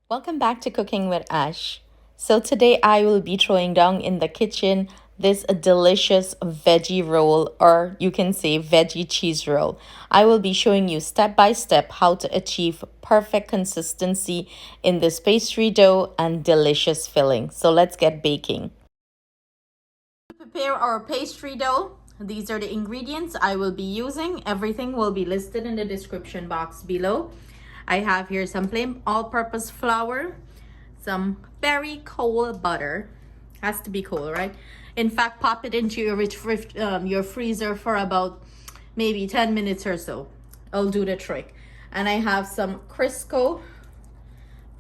Welcome back to Cooking with Ash. So today I will be throwing down in the kitchen this delicious veggie roll, or you can say veggie cheese roll. I will be showing you step by step how to achieve perfect consistency in this pastry dough and delicious filling. So let's get baking. To prepare our pastry dough, these are the ingredients I will be using. Everything will be listed in the description box below. I have here some plain all-purpose flour, some very cold butter. Has to be cold, right? In fact, pop it into your freezer for about maybe 10 minutes or so. I'll do the trick. And I have some Crisco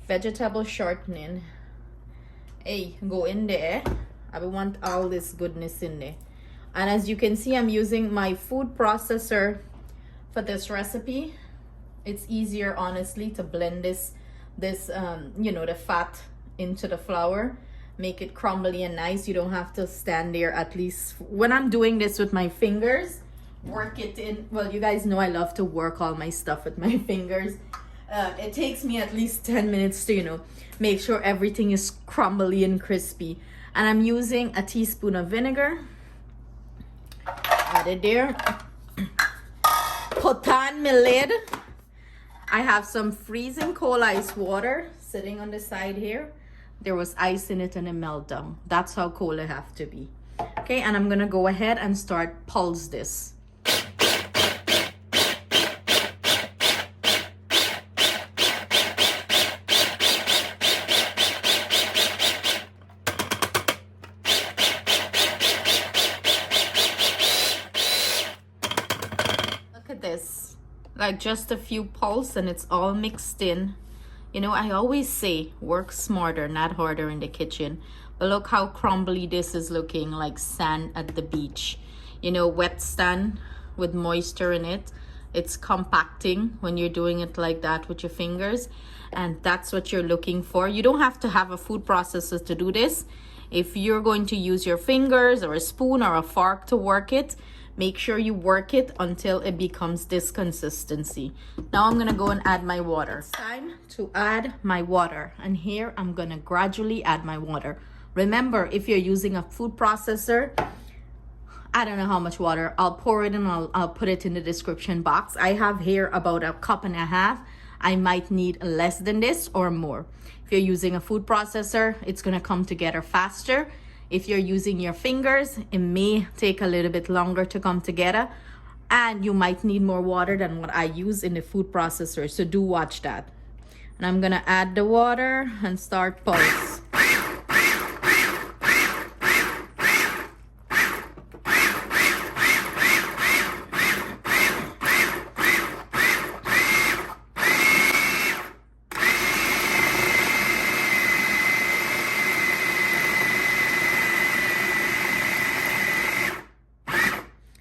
vegetable shortening. Hey, go in there. I want all this goodness in there. And as you can see, I'm using my food processor for this recipe. It's easier, honestly, to blend the fat into the flour, make it crumbly and nice. You don't have to stand there. At least when I'm doing this with my fingers, work it in. Well, you guys know I love to work all my stuff with my fingers. It takes me at least 10 minutes to, make sure everything is crumbly and crispy. And I'm using a teaspoon of vinegar. Add it there. Put on my lid. I have some freezing cold ice water sitting on the side here. There was ice in it and it melted down. That's how cold it have to be. Okay, and I'm gonna go ahead and start pulse this. Look at this. Like just a few pulse and it's all mixed in. I always say work smarter, not harder in the kitchen. But look how crumbly this is looking, like sand at the beach. Wet sand with moisture in it. It's compacting when you're doing it like that with your fingers. And that's what you're looking for. You don't have to have a food processor to do this. If you're going to use your fingers or a spoon or a fork to work it, make sure you work it until it becomes this consistency. Now I'm gonna go and add my water. It's time to add my water. And here I'm gonna gradually add my water. Remember, if you're using a food processor, I don't know how much water. I'll pour it and I'll put it in the description box. I have here about a cup and a half. I might need less than this or more. If you're using a food processor, it's gonna come together faster. If you're using your fingers, it may take a little bit longer to come together, and you might need more water than what I use in the food processor. So do watch that. And I'm gonna add the water and start pulse.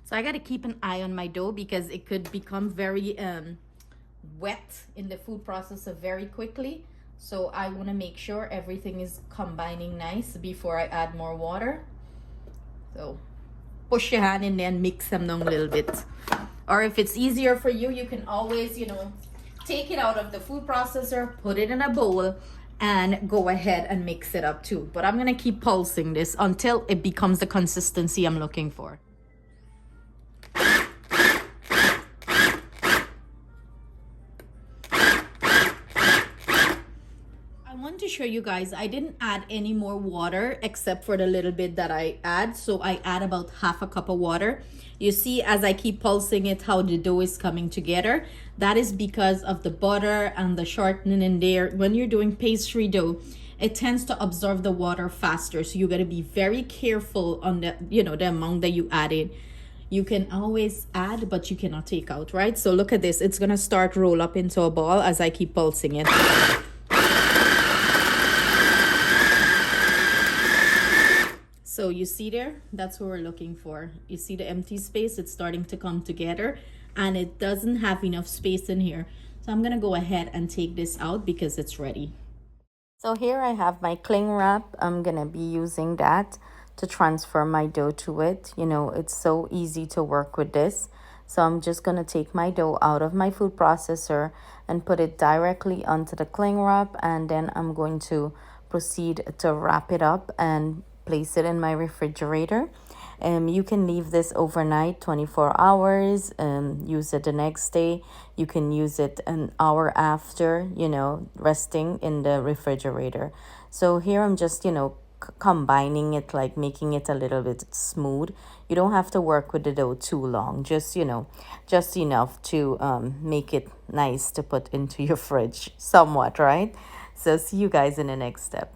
So I got to keep an eye on my dough because it could become very wet in the food processor very quickly. So I want to make sure everything is combining nice before I add more water. So push your hand in there and mix them down a little bit. Or if it's easier for you, you can always, take it out of the food processor, put it in a bowl, and go ahead and mix it up too. But I'm going to keep pulsing this until it becomes the consistency I'm looking for. To show you guys, I didn't add any more water except for the little bit that I add. So I add about half a cup of water. You see, as I keep pulsing it, how the dough is coming together. That is because of the butter and the shortening in there. When you're doing pastry dough, it tends to absorb the water faster. So you got to be very careful on the amount that you add in. You can always add, but you cannot take out, right? So look at this. It's gonna start roll up into a ball as I keep pulsing it. So you see there, that's what we're looking for. You see the empty space, it's starting to come together and it doesn't have enough space in here. So I'm gonna go ahead and take this out because it's ready. So here I have my cling wrap. I'm gonna be using that to transfer my dough to it. It's so easy to work with this. So I'm just going to take my dough out of my food processor and put it directly onto the cling wrap, and then I'm going to proceed to wrap it up and place it in my refrigerator. You can leave this overnight, 24 hours, use it the next day. You can use it an hour after, resting in the refrigerator. So here I'm just, combining it, like making it a little bit smooth. You don't have to work with the dough too long, just just enough to make it nice to put into your fridge somewhat, right? So see you guys in the next step.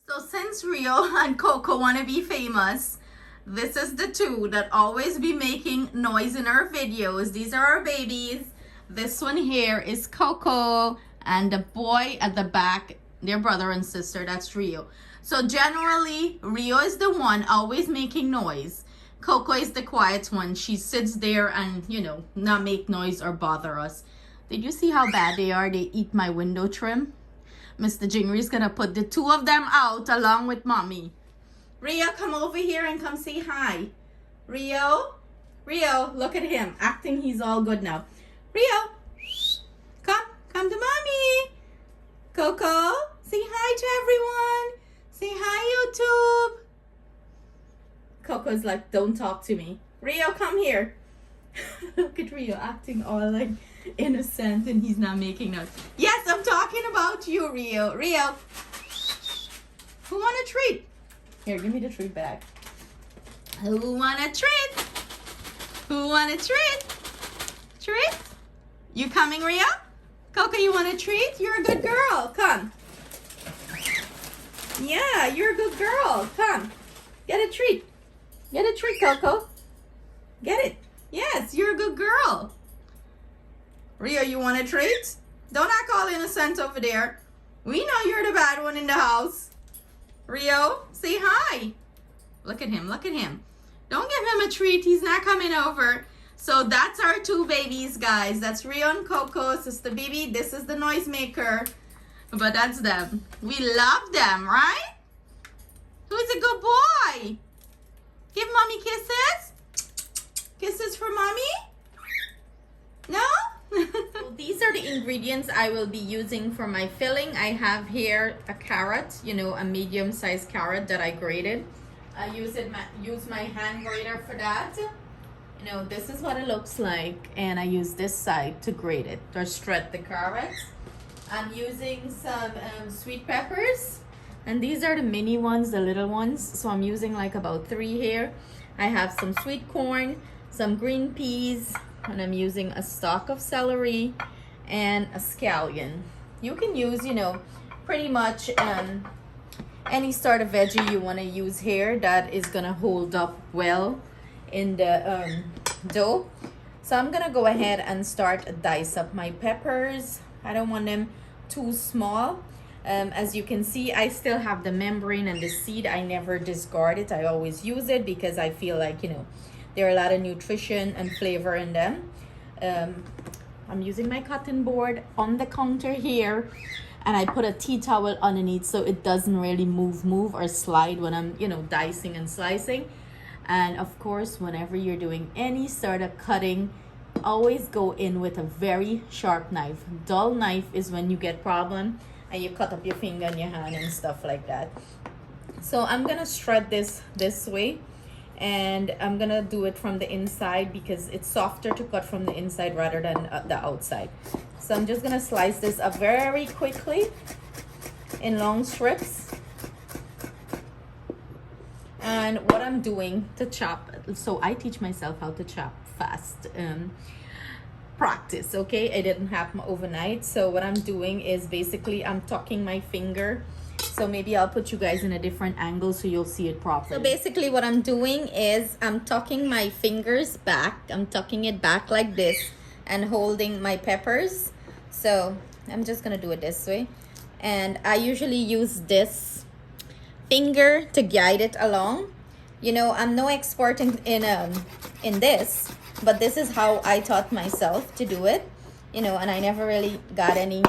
So since Rio and Coco want to be famous, this is the two that always be making noise in our videos. These are our babies. This one here is Coco, and the boy at the back, their brother and sister, that's Rio. So generally, Rio is the one always making noise. Coco is the quiet one. She sits there and, not make noise or bother us. Did you see how bad they are? They eat my window trim. Mr. Jingri is gonna put the two of them out along with mommy. Rio, come over here and come say hi. Rio, look at him, acting he's all good now. Rio, come to mommy. Coco, say hi to everyone. Say hi, YouTube. Coco's like, don't talk to me. Rio, come here. Look at Rio acting all like innocent, and he's not making noise. Yes, I'm talking about you, Rio. Rio, who want a treat? Here, give me the treat bag. Who want a treat? Who want a treat? Treat? You coming, Rio? Coco, you want a treat? You're a good girl. Come. Yeah, you're a good girl. Come. Get a treat. Get a treat, Coco. Get it. Yes, you're a good girl. Rio, you want a treat? Don't act all innocent over there. We know you're the bad one in the house. Rio, say hi. Look at him, look at him. Don't give him a treat, he's not coming over. So that's our two babies, guys. That's Rio and Coco, sister baby. This is the noisemaker. But that's them. We love them, right? Who's a good boy? Give mommy kisses. Kisses for mommy? No? So these are the ingredients I will be using for my filling. I have here a carrot, a medium-sized carrot that I grated. I use my hand grater for that. This is what it looks like, and I use this side to grate it, to shred the carrots. I'm using some sweet peppers, and these are the mini ones, the little ones, so I'm using like about 3 here. I have some sweet corn, some green peas, and I'm using a stalk of celery and a scallion. You can use, pretty much any sort of veggie you want to use here that is gonna hold up well in the dough. So I'm gonna go ahead and start dice up my peppers. I don't want them too small. As you can see, I still have the membrane and the seed. I never discard it. I always use it because I feel like, there are a lot of nutrition and flavor in them. I'm using my cotton board on the counter here, and I put a tea towel underneath so it doesn't really move or slide when I'm, dicing and slicing. And of course, whenever you're doing any sort of cutting, always go in with a very sharp knife. Dull knife is when you get problem and you cut up your finger and your hand and stuff like that. So I'm gonna shred this way, and I'm gonna do it from the inside because it's softer to cut from the inside rather than the outside. So I'm just gonna slice this up very quickly in long strips. And what I'm doing to chop, so I teach myself how to chop fast. Practice, okay? It didn't happen overnight. So what I'm doing is basically I'm tucking my finger. So maybe I'll put you guys in a different angle so you'll see it properly. So basically what I'm doing is I'm tucking my fingers back. I'm tucking it back like this and holding my peppers. So I'm just gonna do it this way. And I usually use this finger to guide it along. I'm no expert in this, but this is how I taught myself to do it. And I never really got any,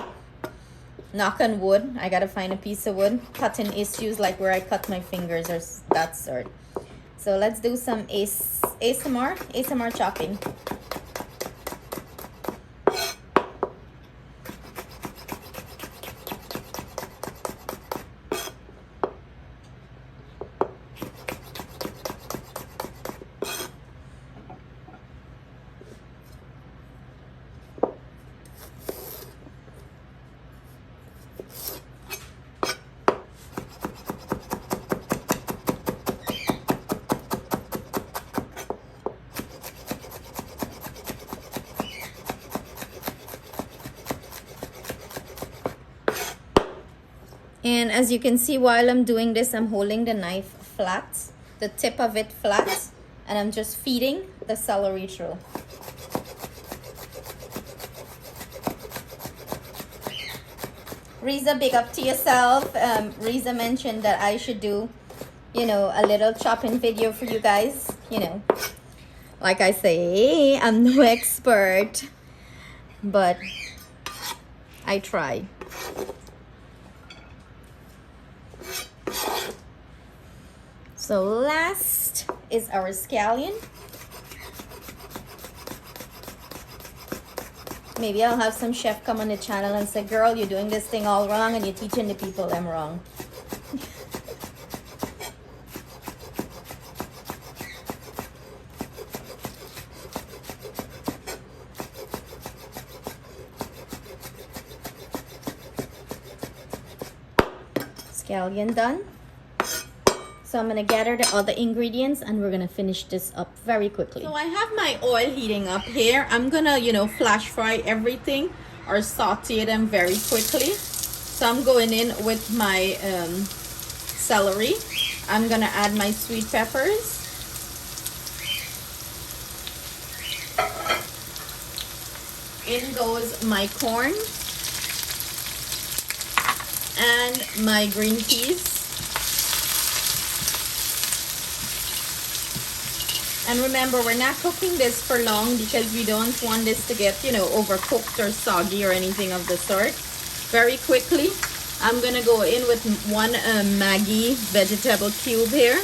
knock on wood, I gotta find a piece of wood, cutting issues like where I cut my fingers or that sort. So let's do some ASMR chopping. And as you can see, while I'm doing this, I'm holding the knife flat, the tip of it flat, and I'm just feeding the celery through. Riza, big up to yourself. Riza mentioned that I should do, you know, a little chopping video for you guys. You know, like I say, I'm no expert, but I try. So last is our scallion. Maybe I'll have some chef come on the channel and say, girl, you're doing this thing all wrong and you're teaching the people I'm wrong. Scallion done. So I'm going to gather the other ingredients and we're going to finish this up very quickly. So I have my oil heating up here. I'm going to, you know, flash fry everything or saute them very quickly. So I'm going in with my celery. I'm going to add my sweet peppers. In goes my corn and my green peas. And remember, we're not cooking this for long because we don't want this to get, you know, overcooked or soggy or anything of the sort. Very quickly, I'm going to go in with one Maggie vegetable cube here.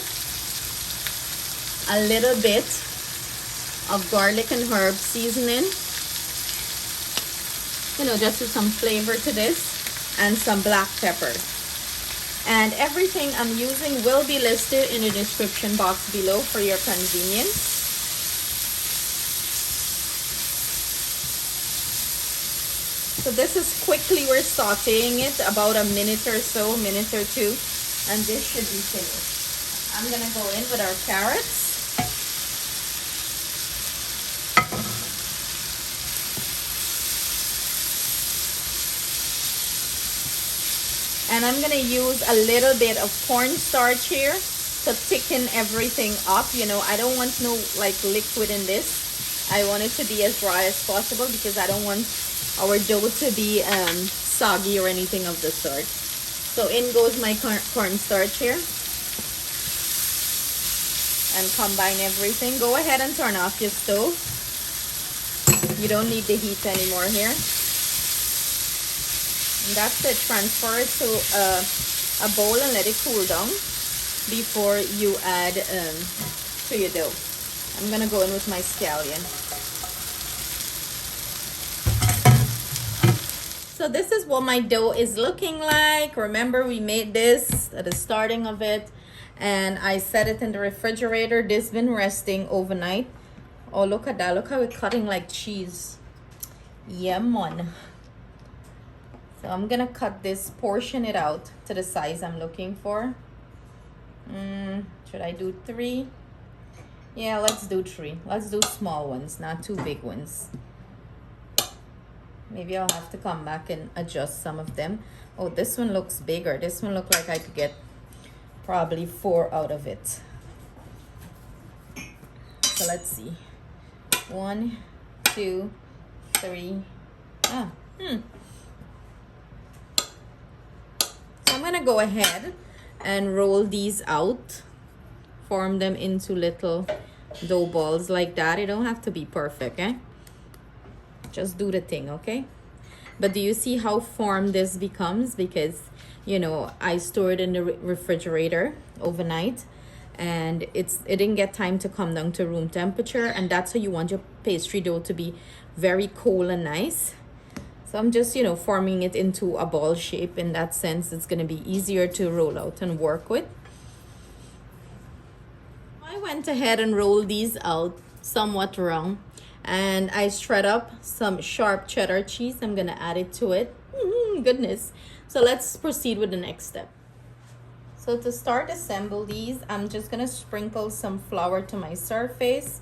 A little bit of garlic and herb seasoning. You know, just with some flavor to this. And some black pepper. And everything I'm using will be listed in the description box below for your convenience. So this is quickly, we're sauteing it about a minute or so, minute or two, and this should be finished. I'm gonna go in with our carrots. And I'm gonna use a little bit of cornstarch here to thicken everything up. You know, I don't want no like liquid in this. I want it to be as dry as possible because I don't want our dough to be soggy or anything of the sort. So in goes my cornstarch here. And combine everything. Go ahead and turn off your stove. You don't need the heat anymore here. And that's it. Transfer it to a bowl and let it cool down before you add to your dough. I'm gonna go in with my scallion. So this is what my dough is looking like. Remember, we made this at the starting of it and I set it in the refrigerator. This has been resting overnight. Oh, look at that. Look how it's cutting like cheese. Yeah, man. So I'm gonna cut this, portion it out to the size I'm looking for. Should I do 3? Yeah, let's do 3. Let's do small ones, not too big ones. Maybe I'll have to come back and adjust some of them. Oh, this one looks bigger. This one looks like I could get probably 4 out of it. So let's see. 1, 2, 3. So I'm gonna go ahead and roll these out, form them into little dough balls like that. It don't have to be perfect, eh? Just do the thing, okay? But do you see how formed this becomes? Because, you know, I stored in the refrigerator overnight and it didn't get time to come down to room temperature, and that's how you want your pastry dough to be, very cold and nice. So I'm just, forming it into a ball shape. In that sense, it's going to be easier to roll out and work with. I went ahead and rolled these out somewhat wrong, and I shred up some sharp cheddar cheese. I'm going to add it to it. Goodness. So let's proceed with the next step. So to start assemble these, I'm just going to sprinkle some flour to my surface.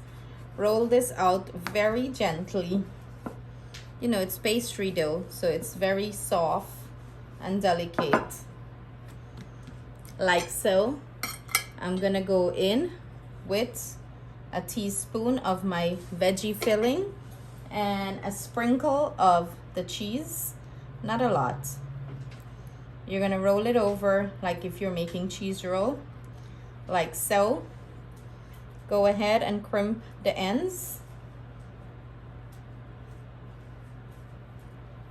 Roll this out very gently. It's pastry dough, so it's very soft and delicate. Like so. I'm going to go in with a teaspoon of my veggie filling and a sprinkle of the cheese. Not a lot. You're going to roll it over like if you're making cheese roll, like so. Go ahead and crimp the ends.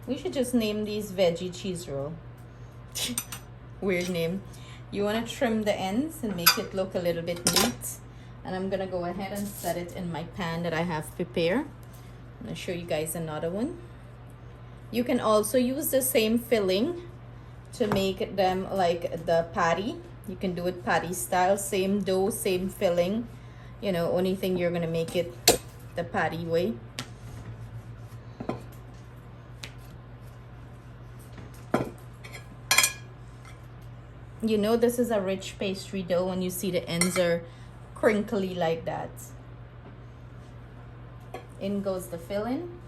We should just name these veggie cheese roll. Weird name. You want to trim the ends and make it look a little bit neat. And I'm going to go ahead and set it in my pan that I have prepared. I'm going to show you guys another one. You can also use the same filling to make them like the patty. You can do it patty style, same dough, same filling. Only thing you're gonna make it the patty way. This is a rich pastry dough when you see the ends are crinkly like that. In goes the filling.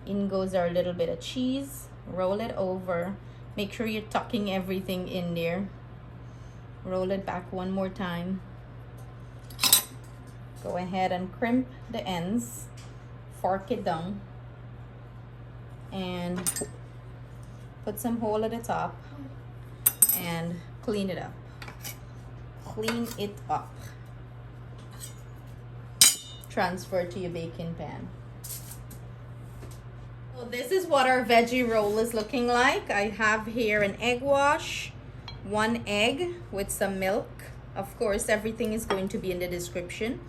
In goes our little bit of cheese. Roll it over. Make sure you're tucking everything in there. Roll it back one more time. Go ahead and crimp the ends. Fork it down. And put some hole at the top. And clean it up. Clean it up. Transfer to your baking pan. So this is what our veggie roll is looking like. I have here an egg wash, 1 egg with some milk. Of course, everything is going to be in the description.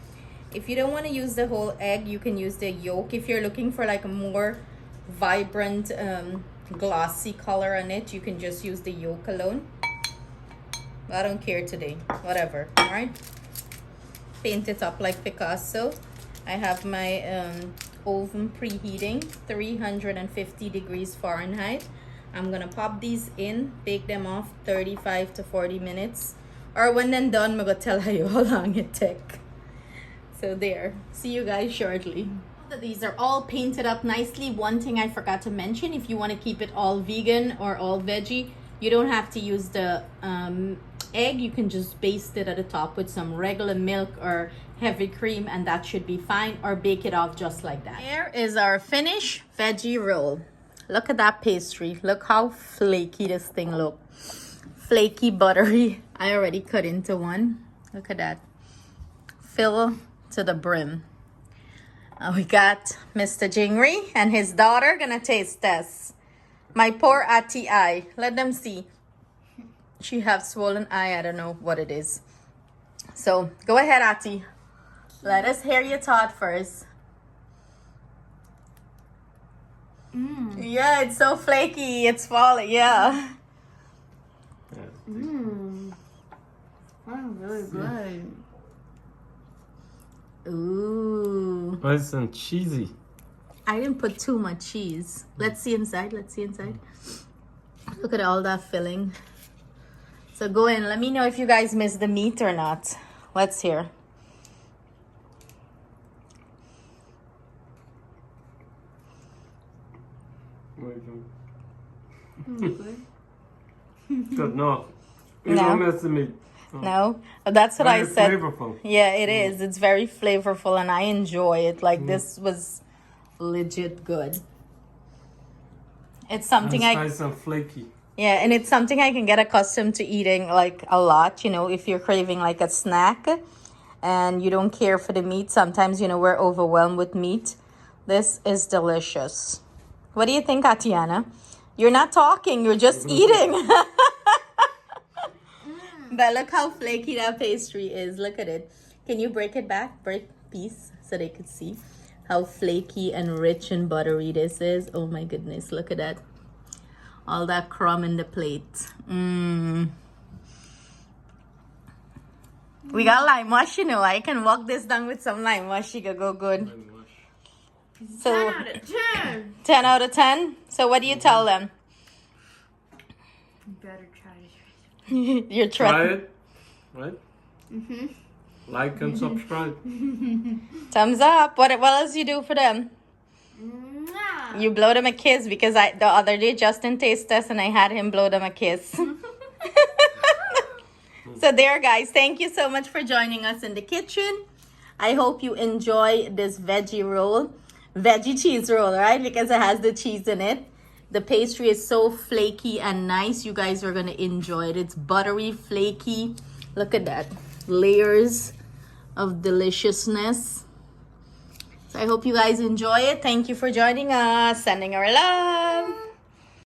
If you don't want to use the whole egg, you can use the yolk. If you're looking for like a more vibrant, glossy color on it, you can just use the yolk alone. I don't care today. Whatever. All right. Paint it up like Picasso. I have my oven preheating 350 degrees Fahrenheit. I'm gonna pop these in, bake them off 35 to 40 minutes, or when they're done, I'm gonna tell you how long it take. So there, see you guys shortly. These are all painted up nicely. One thing I forgot to mention, if you want to keep it all vegan or all veggie, you don't have to use the egg. You can just baste it at the top with some regular milk or heavy cream, and that should be fine, or bake it off just like that. Here is our finished veggie roll. Look at that pastry. Look how flaky this thing look. Flaky, buttery. I already cut into one. Look at that. Fill to the brim. We got Mr. Jingri and his daughter gonna taste test. My poor Ati eye. Let them see. She have swollen eye. I don't know what it is. So go ahead, Ati. Let us hear your thought first. Yeah, it's so flaky. It's falling. Yeah. That's really good. Ooh. Nice and cheesy. I didn't put too much cheese. Let's see inside. Let's see inside. Look at all that filling. So go in. Let me know if you guys miss the meat or not. Let's hear. Good, no. You No. don't miss the meat. No, that's what I Very said. flavorful. Yeah, it is. It's very flavorful, and I enjoy it. Like this was legit good. It's something And it's nice and flaky. yeah, and it's something I can get accustomed to eating like a lot. If you're craving like a snack, and you don't care for the meat. Sometimes we're overwhelmed with meat. This is delicious. What do you think, Tatiana? You're not talking. You're just eating. But look how flaky that pastry is. Look at it. Can you break it back? Break piece so they could see how flaky and rich and buttery this is. Oh my goodness, look at that. All that crumb in the plate. We got lime wash, you know. I can walk this down with some lime wash. It could go good. So 10 out of 10. 10 out of 10. So what do you tell them? You better try this. You're Try trying. it. Right? Like and subscribe. Thumbs up. What else you do for them? Mwah. You blow them a kiss because the other day Justin taste test and I had him blow them a kiss. So there, guys, thank you so much for joining us in the kitchen. I hope you enjoy this veggie roll, veggie cheese roll, right? Because it has the cheese in it. The pastry is so flaky and nice. You guys are gonna enjoy it. It's buttery, flaky. Look at that, layers of deliciousness. So I hope you guys enjoy it. Thank you for joining us. Sending our love.